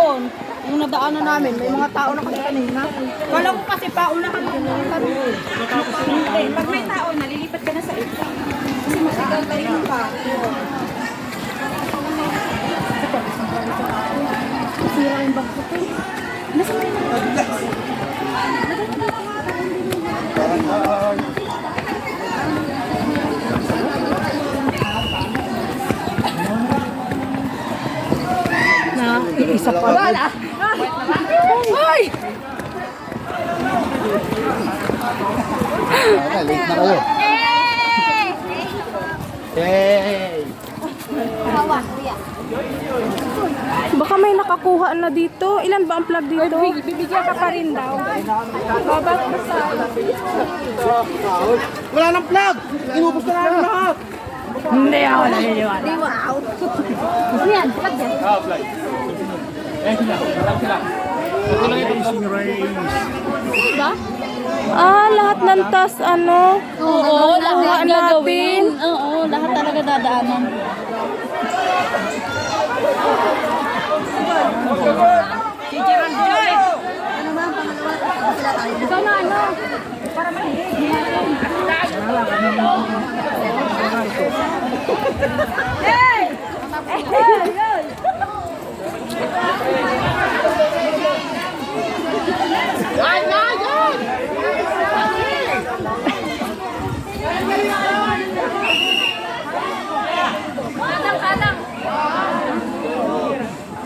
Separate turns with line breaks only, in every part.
doon. Yung nadaanan namin, may mga tao na kasi kanina. Kala ko kasi paunahan lang yung hindi. Pag may tao, nalilipat ka na sa ito. Kasi masigaw tayo pa. Sira yung bangko ko. Nasa may na isa pa. Wala. Hoy!
Late na kayo. Hey!
Baka may nakakuha na dito. Ilan ba ang plug dito? Bibigyan ka pa rin daw. Babat basta.
Wala nang plug! Inubos na namin lahat!
Hindi ako naniniwala.
Wow. Ano yan? Plug yan?
Plug. Sila. Walang sila. Ito lang ito.
Diba?
Ah, lahat ng tas ano?
Oo, lahat
natin.
Oo, lahat talaga dadaanan.
Si Gerald Joy! Ikaw na ano? Para mahilig. Hey! Hey! Kadang-kadang.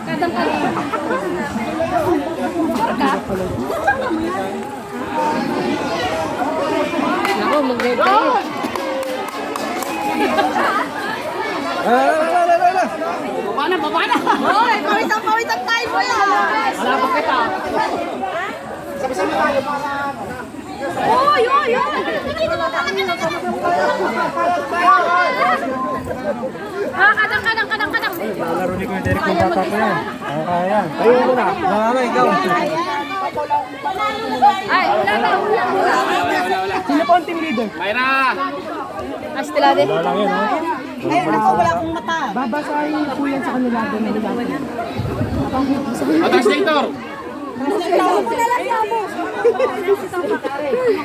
Kadang-kadang.
Ako, mag-guide tayo. Baba na!
Hoy, pawisan tayo po yan.
Alapag kita. Sabi-sabi tayo para...
Hoy, hoy, hoy. Kadang-kadang.
Laro ni Kuya Derek ng bata ko yan. Kaya yan. Tayo mo na. Wala, ikaw.
Ay, wala.
Sino po ang team leader? Mayra!
Astilade.
Wala lang yan, ha?
Ayun, wala akong mata.
Babasahin po yan sa kanila doon. Translator!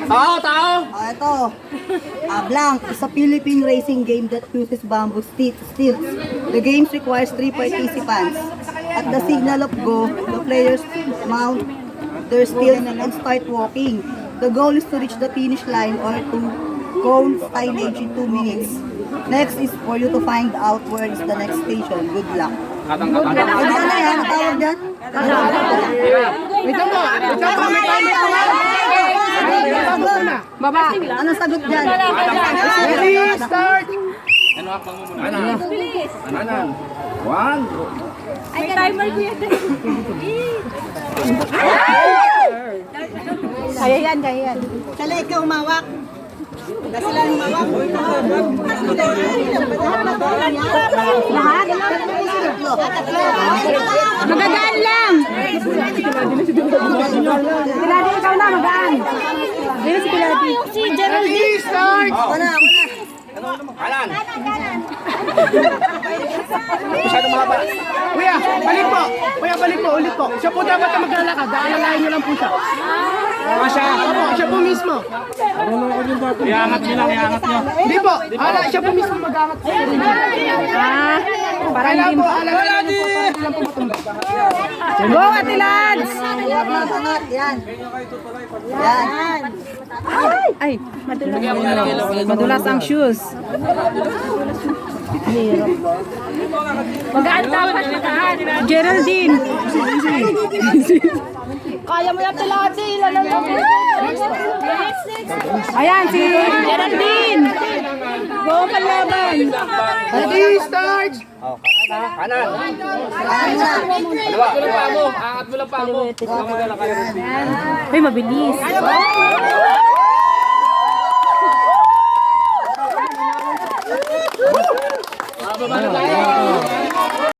Tao!
Ito, Blank is a Philippine racing game that uses bamboo stilts. The game requires 3 participants. At the signal of go, the players mount their stilts and start walking. The goal is to reach the finish line or to cone signage in 2 minutes. Next is for you to find out where is the next station. Good luck. Ano yan? Ang tawag dyan?
Wait lang po! May timer po nga!
Baba.
Anong sagot dyan?
Ready, start! Ano ako muna? Anan. One.
May timer ko yan. Kaya yan.
Kala ikaw umawak. Kasi lang umawak.
Lahat? Magagaan lang. Piladi, ikaw na, magaan. Dito si Piladi.
Si Geraldine.
Ready, start!
Kanan.
Masyado mahaba. Kuya, balik po. Ulit po. Siya po dapat na maglalakad. Daalalayan niyo lang po siya. Opo, siya po mismo. Iangat niyo. Hindi po. Siya po mismo mag-angat po.
Para
Kailangan
hindi
po, alalayan niyo po para hindi lang po matumba.
Go, Ate Lads!
Angat. Yan. Yan.
Ay, madulas ang shoes. Magaan dapat, magaan. Geraldine. Kaya mo yan talati. Ilan lang lang. Ayan, si Geraldine. Go, kalaban.
Ready, start!
Kanan.
Dalawa mo. Angat mo lang pa mo.
Ay, mabilis.
Baba na tayo.